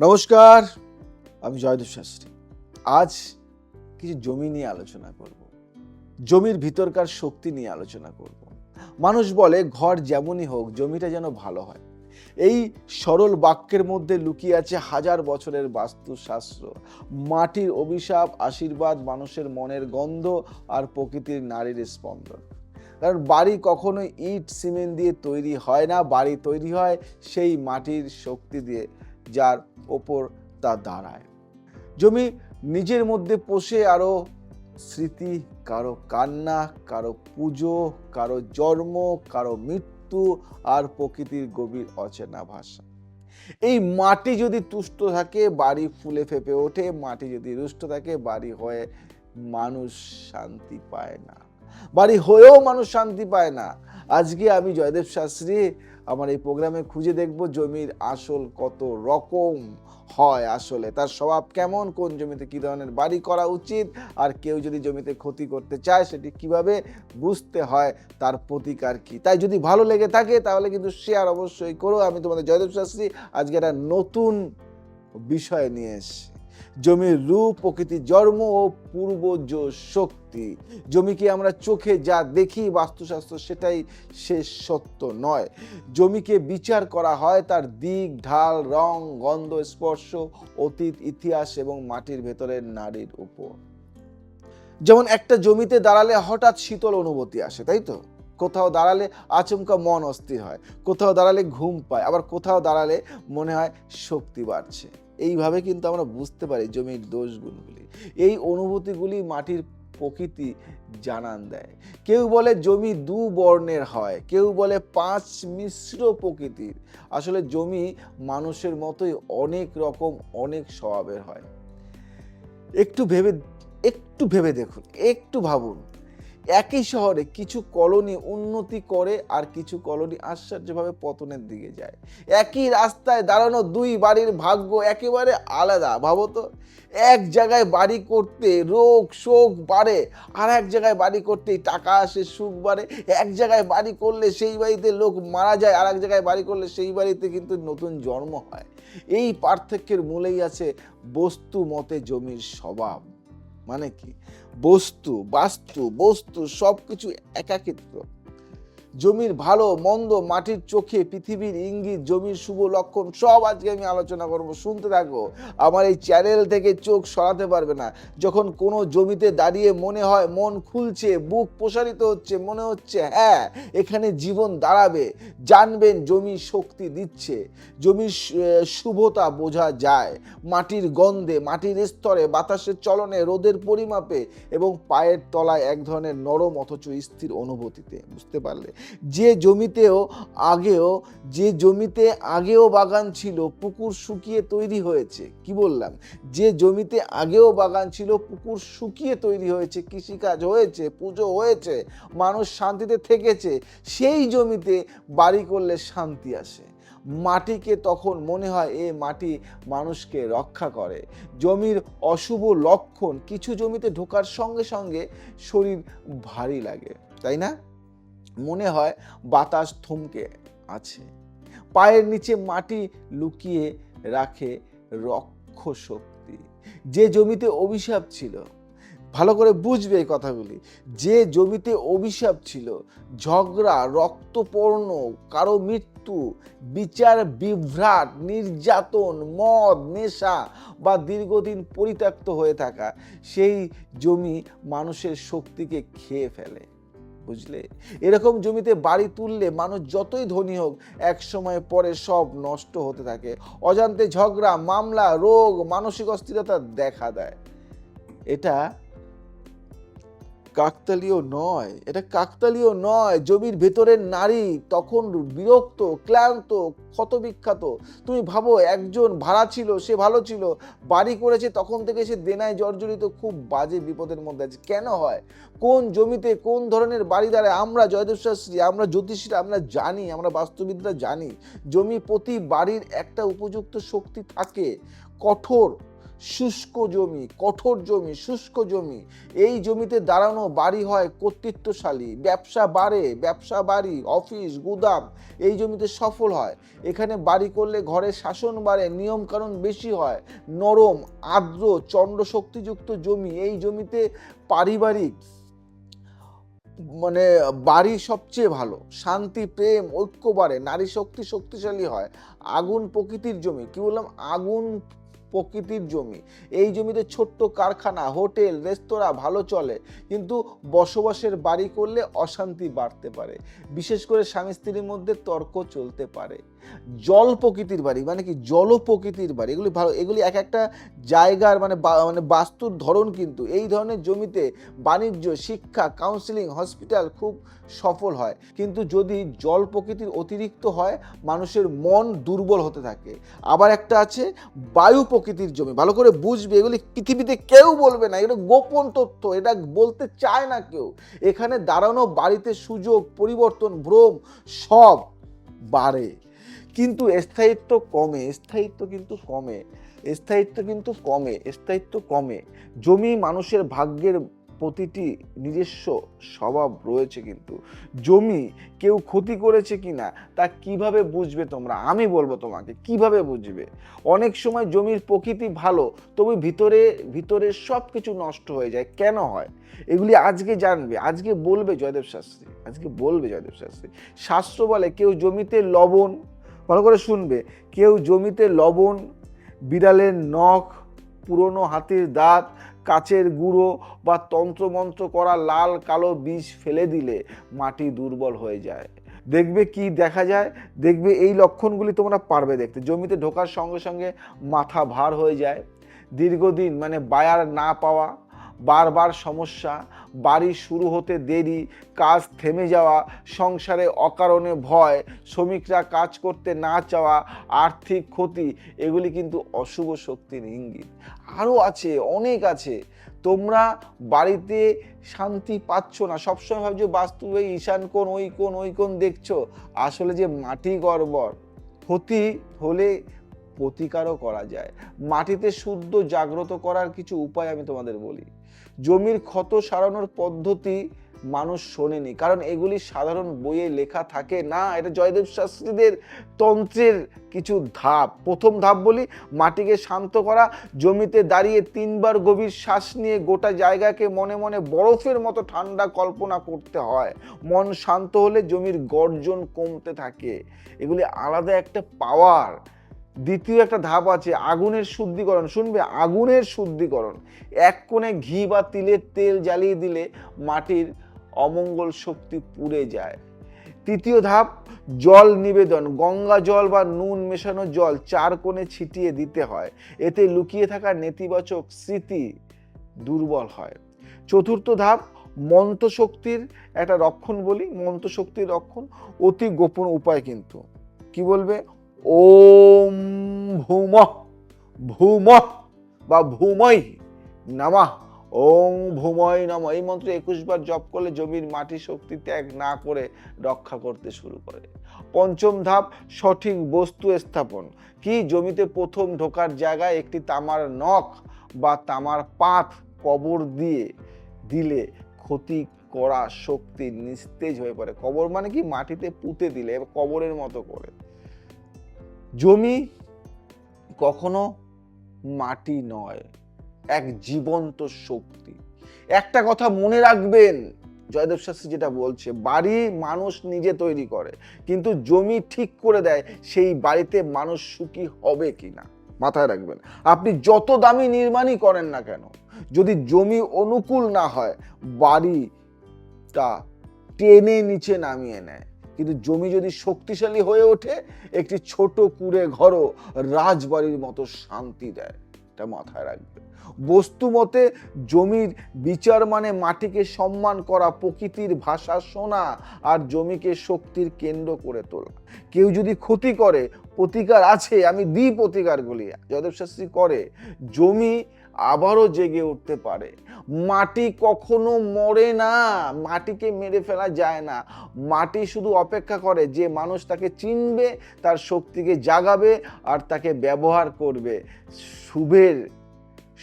নমস্কার, আমি জয়দেব শাস্ত্রী। আজ কিছু জমি নিয়ে আলোচনা করব। জমির ভিতরকার শক্তি নিয়ে আলোচনা করব। মানুষ বলে ঘর যেমনই হোক জমিটা যেন ভালো হয়। এই সরল বাক্যের মধ্যে লুকিয়ে আছে হাজার বছরের বাস্তুশাস্ত্র, মাটির অভিশাপ, আশীর্বাদ, মানুষের মনের গন্ধ আর প্রকৃতির নারীর স্পন্দন। কারণ বাড়ি কখনো ইট সিমেন্ট দিয়ে তৈরি হয় না, বাড়ি তৈরি হয় সেই মাটির শক্তি দিয়ে যার ওপর তা দাঁড়ায়। জমি নিজের মধ্যে পোষে আরো স্মৃতি, কারো কান্না, কারো পুজো, কারো জন্ম, কারো মৃত্যু আর প্রকৃতির গভীর অচেনা ভাষা। এই মাটি যদি তুষ্ট থাকে বাড়ি ফুলে ফেপে ওঠে, মাটি যদি রুষ্ট থাকে বাড়ি হয়ে মানুষ শান্তি পায় না, বাড়ি হয়েও মানুষ শান্তি পায় না। আজকে আমি জয়দেব শাস্ত্রী আমার এই প্রোগ্রামে খুঁজে দেখব জমির আসল কত রকম হয়, আসলে তার স্বভাব কেমন, কোন জমিতে কি ধরনের বাড়ি করা উচিত, আর কেউ যদি জমিতে ক্ষতি করতে চায় সেটি কিভাবে বুঝতে হয়, তার প্রতিকার কি। তাই যদি ভালো লেগে থাকে তাহলে কিন্তু শেয়ার অবশ্যই করো। আমি তোমাদের জয়দেব শাস্ত্রী আজকে একটা নতুন বিষয় নিয়ে এসেছি। জমির রূপ, প্রকৃতির জন্ম ও পূর্বজ শক্তি। জমিকে আমরা চোখে যা দেখি বাস্তুশাস্ত্র সেটাই শেষ সত্য নয়। জমিকে বিচার করা হয় তার দিক, ঢাল, রং, গন্ধ, স্পর্শ, অতীত, ইতিহাস এবং মাটির ভেতরের নারীর উপর। যেমন একটা জমিতে দাঁড়ালে হঠাৎ শীতল অনুভূতি আসে, তাই তো? কোথাও দাঁড়ালে আচমকা মন অস্থির হয়, কোথাও দাঁড়ালে ঘুম পায়, আবার কোথাও দাঁড়ালে মনে হয় শক্তি বাড়ছে। এইভাবে কিন্তু আমরা বুঝতে পারি জমির দোষগুণগুলি। এই অনুভূতিগুলি মাটির প্রকৃতি জানান দেয়। কেউ বলে জমি দু বর্ণের হয়, কেউ বলে পাঁচ মিশ্র প্রকৃতির। আসলে জমি মানুষের মতোই অনেক রকম, অনেক স্বভাবের হয়। একটু ভেবে দেখুন, একটু ভাবুন। একই শহরে কিছু কলোনি উন্নতি করে আর কিছু কলোনি আশ্চর্যভাবে পতনের দিকে যায়। একই রাস্তায় দাঁড়ানো দুই বাড়ির ভাগ্য একেবারে আলাদা। ভাবো তো, এক জায়গায় বাড়ি করতে রোগ শোক বাড়ে, আর এক জায়গায় বাড়ি করতেই টাকা আসে, সুখ বাড়ে। এক জায়গায় বাড়ি করলে সেই বাড়িতে লোক মারা যায়, আর এক জায়গায় বাড়ি করলে সেই বাড়িতে কিন্তু নতুন জন্ম হয়। এই পার্থক্যের মূলেই আছে বস্তু মতে জমির স্বভাব। মানে কি? বস্তু সবকিছু একাকিত্ব। জমির ভালো মন্দ, মাটির চোখে পৃথিবীর ইঙ্গিত, জমির শুভ লক্ষণ সব আজকে আমি আলোচনা করব। শুনতে থাকো, আমার এই চ্যানেল থেকে চোখ সরাতে পারবে না। যখন কোনো জমিতে দাঁড়িয়ে মনে হয় মন খুলছে, বুক প্রসারিত হচ্ছে, মনে হচ্ছে হ্যাঁ এখানে জীবন দাঁড়াবে, জানবেন জমি শক্তি দিচ্ছে। জমির শুভতা বোঝা যায় মাটির গন্ধে, মাটির স্তরে, বাতাসের চলনে, রোদের পরিমাপে এবং পায়ের তলায় এক ধরনের নরম অথচ স্থির অনুভূতিতে। বুঝতে পারলে? যে জমিতে আগেও বাগান ছিল, পুকুর শুকিয়ে তৈরি হয়েছে। কি বললাম? যে জমিতে আগেও বাগান ছিল, পুকুর শুকিয়ে তৈরি হয়েছে, কৃষিকাজ হয়েছে, পুজো হয়েছে, মানুষ শান্তিতে থেকেছে, সেই জমিতে বাড়ি করলে শান্তি আসে। মাটিকে তখন মনে হয় এ মাটি মানুষকে রক্ষা করে। জমির অশুভ লক্ষণ, কিছু জমিতে ঢোকার সঙ্গে সঙ্গে শরীর ভারী লাগে, তাই না? মনে হয় বাতাস থমকে আছে, পায়ের নিচে মাটি লুকিয়ে রাখে রক্ষ শক্তি। যে জমিতে অভিশাপ ছিল, ভালো করে বুঝবে এই কথাগুলি, যে জমিতে অভিশাপ ছিল, ঝগড়া, রক্তপর্ণ, কারো মৃত্যু, বিচার বিভ্রাট, নির্যাতন, মদ, নেশা বা দীর্ঘদিন পরিত্যক্ত হয়ে থাকা, সেই জমি মানুষের শক্তিকে খেয়ে ফেলে। বুঝলে? এরকম জমিতে বাড়ি তুললে মানুষ যতই ধনী হোক এক সময় পরে সব নষ্ট হতে থাকে। অজান্তে ঝগড়া, মামলা, রোগ, মানসিক অস্থিরতা দেখা দেয়। এটা কাকতালীয় নয়। জমির ভেতরের নারী তখন বিরক্ত, ক্লান্ত, ক্ষতবিক্ষত। তুমি ভাবো, একজন ভাড়া ছিল, সে ভালো ছিল, বাড়ি করেছে, তখন থেকে সে দেনায় জর্জরিত, খুব বাজে বিপদের মধ্যে আছে। কেন হয়? কোন জমিতে কোন ধরনের বাড়ি দাঁড়ায়? আমরা জয়দেব শাস্ত্রী, আমরা জ্যোতিষীরা, আমরা জানি, আমরা বাস্তুবিদরা জানি জমি প্রতি বাড়ির একটা উপযুক্ত শক্তি থাকে। কঠোর শুষ্ক জমি, কঠোর জমি, শুষ্ক জমি, এই জমিতে দাঁড়ানো বাড়ি হয় কর্তৃত্বশালী, ব্যবসা বাড়ে, ব্যবসা বাড়ি, অফিস, গুদাম এই জমিতে সফল হয়। এখানে বাড়ি করলে ঘরের শাসন বাড়ে, নিয়মকানুন বেশি হয়। নরম, আর্দ্র, চন্দ্র শক্তিযুক্ত জমি, এই জমিতে পারিবারিক মানে বাড়ি সবচেয়ে ভালো, শান্তি, প্রেম, ঐক্য বাড়ে, নারী শক্তি শক্তিশালী হয়। আগুন প্রকৃতির জমি, কি বললাম, আগুন প্রকৃতির জমি, এই জমিতে ছোট্ট কারখানা, হোটেল, রেস্তোরাঁ ভালো চলে, কিন্তু বসবাসের বাড়ি করলে অশান্তি বাড়তে পারে, বিশেষ করে স্বামী স্ত্রীর মধ্যে তর্ক চলতে পারে। জল প্রকৃতির বাড়ি মানে কি, জল প্রকৃতির বাড়ি, এগুলি ভালো, এগুলি এক একটা জায়গার মানে বাস্তুর ধরন, কিন্তু এই ধরনের জমিতে বাণিজ্য, শিক্ষা, কাউন্সিলিং, হসপিটাল খুব সফল হয়। কিন্তু যদি জল প্রকৃতির অতিরিক্ত হয় মানুষের মন দুর্বল হতে থাকে। আবার একটা আছে বায়ু প্রকৃতির জমি, ভালো করে বুঝবে, এগুলি পৃথিবীতে কেউ বলবে না, এগুলো গোপন তথ্য, এটা বলতে চায় না কেউ। এখানে দাঁড়ানো বাড়িতে সুযোগ, পরিবর্তন, ভ্রম সব বাড়ে, কিন্তু স্থায়িত্ব কমে, স্থায়িত্ব কমে। জমি মানুষের ভাগ্যের প্রতিটি নিজস্ব স্বভাব রয়েছে, কিন্তু জমি কেউ ক্ষতি করেছে কিনা তা কিভাবে বুঝবে তোমরা, আমি বলবো তোমাকে কিভাবে বুঝবে। অনেক সময় জমির প্রকৃতি ভালো, তবে ভিতরে সব কিছু নষ্ট হয়ে যায়, কেন হয় এগুলি আজকে জানবে, আজকে বলবে জয়দেব শাস্ত্রী, শাস্ত্র বলে কেউ জমিতে লবণ, ভালো করে শুনবে, কেউ জমিতে লবণ, বিড়ালের নখ, পুরনো হাতির দাঁত, কাচের গুঁড়ো বা তন্ত্রমন্ত্র করা লাল কালো বীজ ফেলে দিলে মাটি দুর্বল হয়ে যায়। দেখবে কি দেখা যায়, দেখবে এই লক্ষণগুলি তোমরা পারবে দেখতে। জমিতে ঢোকার সঙ্গে সঙ্গে মাথা ভার হয়ে যায়, দীর্ঘদিন মানে বায়ার না পাওয়া, বারবার সমস্যা, বাড়ি শুরু হতে দেরি, কাজ থেমে যাওয়া, সংসারে অকারণে ভয়, শ্রমিকরা কাজ করতে না চাওয়া, আর্থিক ক্ষতি, এগুলি কিন্তু অশুভ শক্তির ইঙ্গিত। আরও আছে, অনেক আছে। তোমরা বাড়িতে শান্তি পাচ্ছ না, সবসময় ভাবছো বাস্তবে ঈশান কোণ, ওই কোণ দেখছো, আসলে যে মাটি গড়বড়। ক্ষতি হলে প্রতিকারও করা যায়। মাটিতে শুদ্ধ জাগ্রত করার কিছু উপায় আমি তোমাদের বলি। জমির ক্ষত সারানোর পদ্ধতি মানুষ শোনেনি, কারণ এগুলি সাধারণ বইয়ে লেখা থাকে না। এটা জয়দেব শাস্ত্রীদের তন্ত্রের কিছু ধাপ। প্রথম ধাপ বলি, মাটিকে শান্ত করা। জমিতে দাঁড়িয়ে 3 বার গভীর শ্বাস নিয়ে গোটা জায়গাকে মনে মনে বরফের মতো ঠান্ডা কল্পনা করতে হয়। মন শান্ত হলে জমির গর্জন কমতে থাকে, এগুলি আলাদা একটা পাওয়ার। দ্বিতীয় একটা ধাপ আছে আগুনের শুদ্ধিকরণ, শুনবে, আগুনের শুদ্ধিকরণ। এক কোণে ঘি বা তিলের তেল জ্বালিয়ে দিলে মাটির অমঙ্গল শক্তি পুড়ে যায়। তৃতীয় ধাপ জল নিবেদন, গঙ্গা জল বা নুন মেশানো জল 4 কোণে ছিটিয়ে দিতে হয়, এতে লুকিয়ে থাকা নেতিবাচক স্মৃতি দুর্বল হয়। চতুর্থ ধাপ মন্ত্র শক্তির একটা রক্ষণ বলি, মন্ত্র শক্তির রক্ষণ, অতি গোপন উপায়, কিন্তু কি বলবে, ওম ভূমঃ বা ভূমৈ নমঃ, ওং ভূমৈ নমঃ, এই মন্ত্র 21 বার জপ করলে জমির মাটি শক্তি ত্যাগ না করে রক্ষা করতে শুরু করে। পঞ্চম ধাপ সঠিক বস্তু স্থাপন, কি, জমিতে প্রথম ঢোকার জায়গায় একটি তামার নখ বা তামার পাত কবর দিলে ক্ষতি করা শক্তি নিস্তেজ হয়ে পড়ে। কবর মানে কি, মাটিতে পুঁতে দিলে কবরের মতো করে। জমি কখনো মাটি নয়, এক জীবন্ত শক্তি। একটা কথা মনে রাখবেন, জয়দেব শাস্ত্রী যেটা বলছে, বাড়ি মানুষ নিজে তৈরি করে, কিন্তু জমি ঠিক করে দেয় সেই বাড়িতে মানুষ সুখী হবে কিনা। মাথায় রাখবেন, আপনি যত দামি নির্মাণই করেন না কেন, যদি জমি অনুকূল না হয় বাড়িটা টেনে নিচে নামিয়ে নেয়। কিন্তু জমি যদি শক্তিশালী হয়ে ওঠে, একটি ছোট কুঁড়ে ঘরও রাজবাড়ির মতো শান্তি দেয়, এটা মাথায় রাখবে। বস্তু মতে জমির বিচার মানে মাটিকে সম্মান করা, প্রকৃতির ভাষা শোনা আর জমিকে শক্তির কেন্দ্র করে তোলা। কেউ যদি ক্ষতি করে, প্রতিকার আছে, আমি দিই প্রতিকারগুলি, জয়দেব শাস্ত্রী করে। জমি আবারও জেগে উঠতে পারে। মাটি কখনো মরে না, মাটিকে মেরে ফেলা যায় না। মাটি শুধু অপেক্ষা করে যে মানুষ তাকে চিনবে, তার শক্তিকে জাগাবে আর তাকে ব্যবহার করবে। শুভের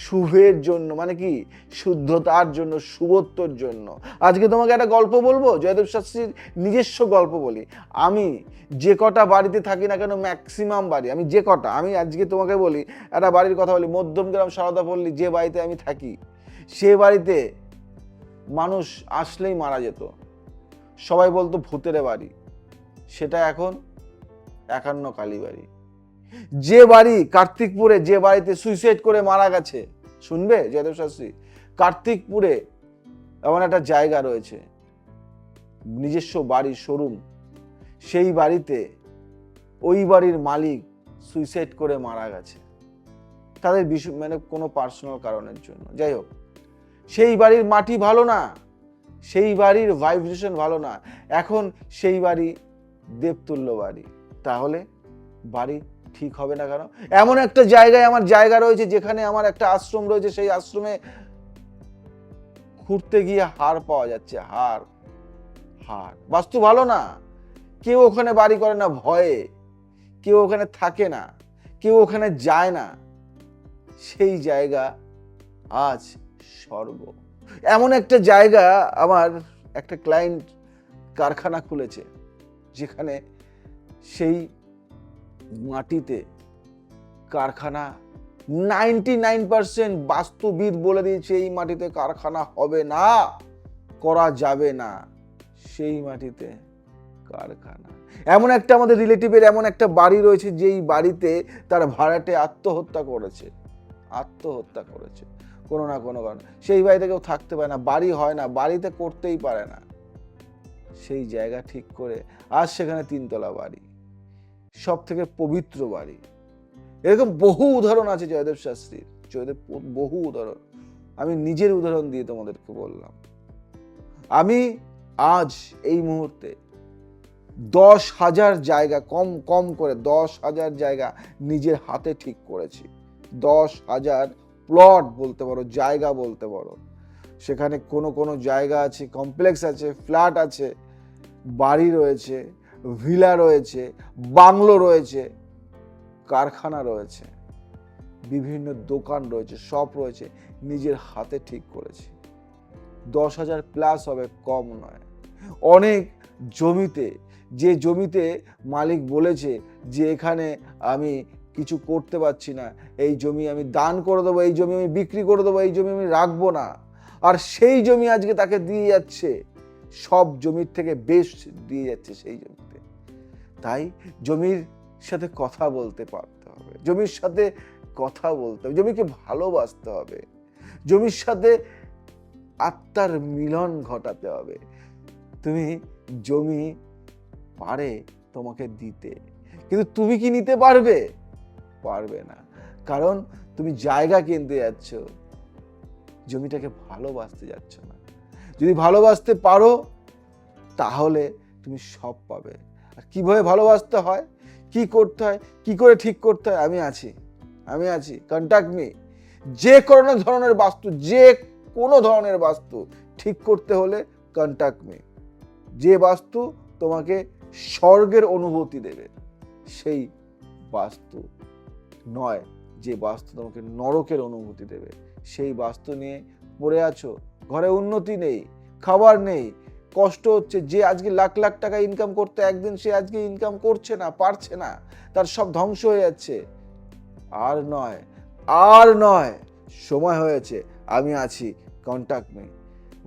শুভের জন্য, মানে কি, শুদ্ধতার জন্য, শুভত্বর জন্য। আজকে তোমাকে একটা গল্প বলবো, জয়দেব শাস্ত্রীর নিজস্ব গল্প বলি। আমি যে কটা বাড়িতে থাকি না কেন, ম্যাক্সিমাম বাড়ি, আমি যে কটা, আমি আজকে তোমাকে বলি একটা বাড়ির কথা বলি, মধ্যমগ্রাম সারদাপল্লী, যে বাড়িতে আমি থাকি, সে বাড়িতে মানুষ আসলেই মারা যেত। সবাই বলতো ভূতের বাড়ি, সেটা এখন 51 কালীবাড়ি। যে বাড়ি কার্তিকপুরে, যে বাড়িতে সুইসাইড করে মারা গেছে, শুনবে জয়দেব শাস্ত্রী, কার্তিকপুরে এমন একটা জায়গা রয়েছে, নিজস্ব বাড়ির শোরুম, সেই বাড়িতে ওই বাড়ির মালিক সুইসাইড করে মারা গেছে, তাদের মানে কোনো পার্সোনাল কারণের জন্য। যাই হোক, সেই বাড়ির মাটি ভালো না, সেই বাড়ির ভাইব্রেশন ভালো না, এখন সেই বাড়ি দেবতুল্য বাড়ি। তাহলে বাড়ি ঠিক হবে না কেন? এমন একটা জায়গায় আমার জায়গা রয়েছে, যেখানে আমার একটা আশ্রম রয়েছে, সেই আশ্রমে ঘুরতে গিয়ে হার পাওয়া যাচ্ছে, হার। বাস্তু ভালো না, কেউ ওখানে বাড়ি করে না ভয়ে, কেউ ওখানে থাকে না, কেউ ওখানে যায় না। সেই জায়গা আজ স্বর্গ। এমন একটা জায়গা, আমার একটা ক্লায়েন্ট কারখানা খুলেছে, যেখানে সেই মাটিতে কারখানা 99% বাস্তুবিদ বলে দিয়েছে এই মাটিতে কারখানা হবে না, করা যাবে না। সেই মাটিতে কারখানা। এমন একটা আমাদের রিলেটিভের এমন একটা বাড়ি রয়েছে, যেই বাড়িতে তার ভাড়াটে আত্মহত্যা করেছে কোনো না কোনো কারণে। সেই বাড়িতে কেউ থাকতে পারে না, বাড়ি হয় না, বাড়িতে করতেই পারে না। সেই জায়গা ঠিক করে আজ সেখানে 3 তলা বাড়ি, সব থেকে পবিত্র বাড়ি। এরকম বহু উদাহরণ আছে জয়দেব শাস্ত্রীর, বহু উদাহরণ। আমি নিজের উদাহরণ দিয়ে তোমাদেরকে বললাম। আমি আজ এই মুহূর্তে 10,000 জায়গা, কম করে 10,000 জায়গা নিজের হাতে ঠিক করেছি। 10,000 প্লট বলতে পারো, জায়গা বলতে পারো। সেখানে কোনো জায়গা আছে, কমপ্লেক্স আছে, ফ্ল্যাট আছে, বাড়ি রয়েছে, ভিলা রয়েছে, বাংলো রয়েছে, কারখানা রয়েছে, বিভিন্ন দোকান রয়েছে, শপ রয়েছে, নিজের হাতে ঠিক করেছি। 10,000 প্লাস হবে, কম নয়। অনেক জমিতে, যে জমিতে মালিক বলেছে যে এখানে আমি কিছু করতে পারছি না, এই জমি আমি দান করে দেবো, এই জমি আমি বিক্রি করে দেবো, এই জমি আমি রাখবো না, আর সেই জমি আজকে তাকে দিয়ে যাচ্ছে, সব জমির থেকে বেস্ট দিয়ে যাচ্ছে সেই জমিতে। তাই জমির সাথে কথা বলতে পারতে হবে, জমির সাথে কথা বলতে হবে, জমিকে ভালোবাসতে হবে, জমির সাথে আত্মার মিলন ঘটাতে হবে। তুমি জমি পারে তোমাকে দিতে, কিন্তু তুমি কি নিতে পারবে? পারবে না, কারণ তুমি জায়গা কিনতে যাচ্ছ, জমিটাকে ভালোবাসতে যাচ্ছ না। যদি ভালোবাসতে পারো তাহলে তুমি সব পাবে। আর কিভাবে ভালোবাসতে হয়, কি করতে হয়, কি করে ঠিক করতে হয়, আমি আছি, কন্ট্যাক্ট মি। যে কোনো ধরনের বাস্তু ঠিক করতে হলে কন্ট্যাক্ট মি। যে বাস্তু তোমাকে স্বর্গের অনুভূতি দেবে, সেই বাস্তু নয় যে বাস্তু তোমাকে নরকের অনুভূতি দেবে। সেই বাস্তু নিয়ে পড়ে আছো, ঘরে উন্নতি নেই, খাবার নেই, কষ্ট হচ্ছে। যে আজকে লাখ লাখ টাকা ইনকাম করতে একদিন, সে আজকে ইনকাম করছে না, পারছে না, তার সব ধ্বংস হয়ে যাচ্ছে। আর নয়, সময় হয়েছে, আমি আছি, কন্ট্যাক্ট মি।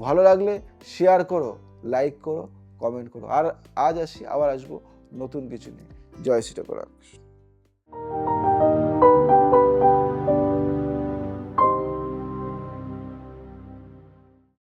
ভালো লাগলে শেয়ার করো, লাইক করো, কমেন্ট করো। আর আজ আসি, আবার আসবো নতুন কিছু নিয়ে। জয় শ্রী ঠাকুর।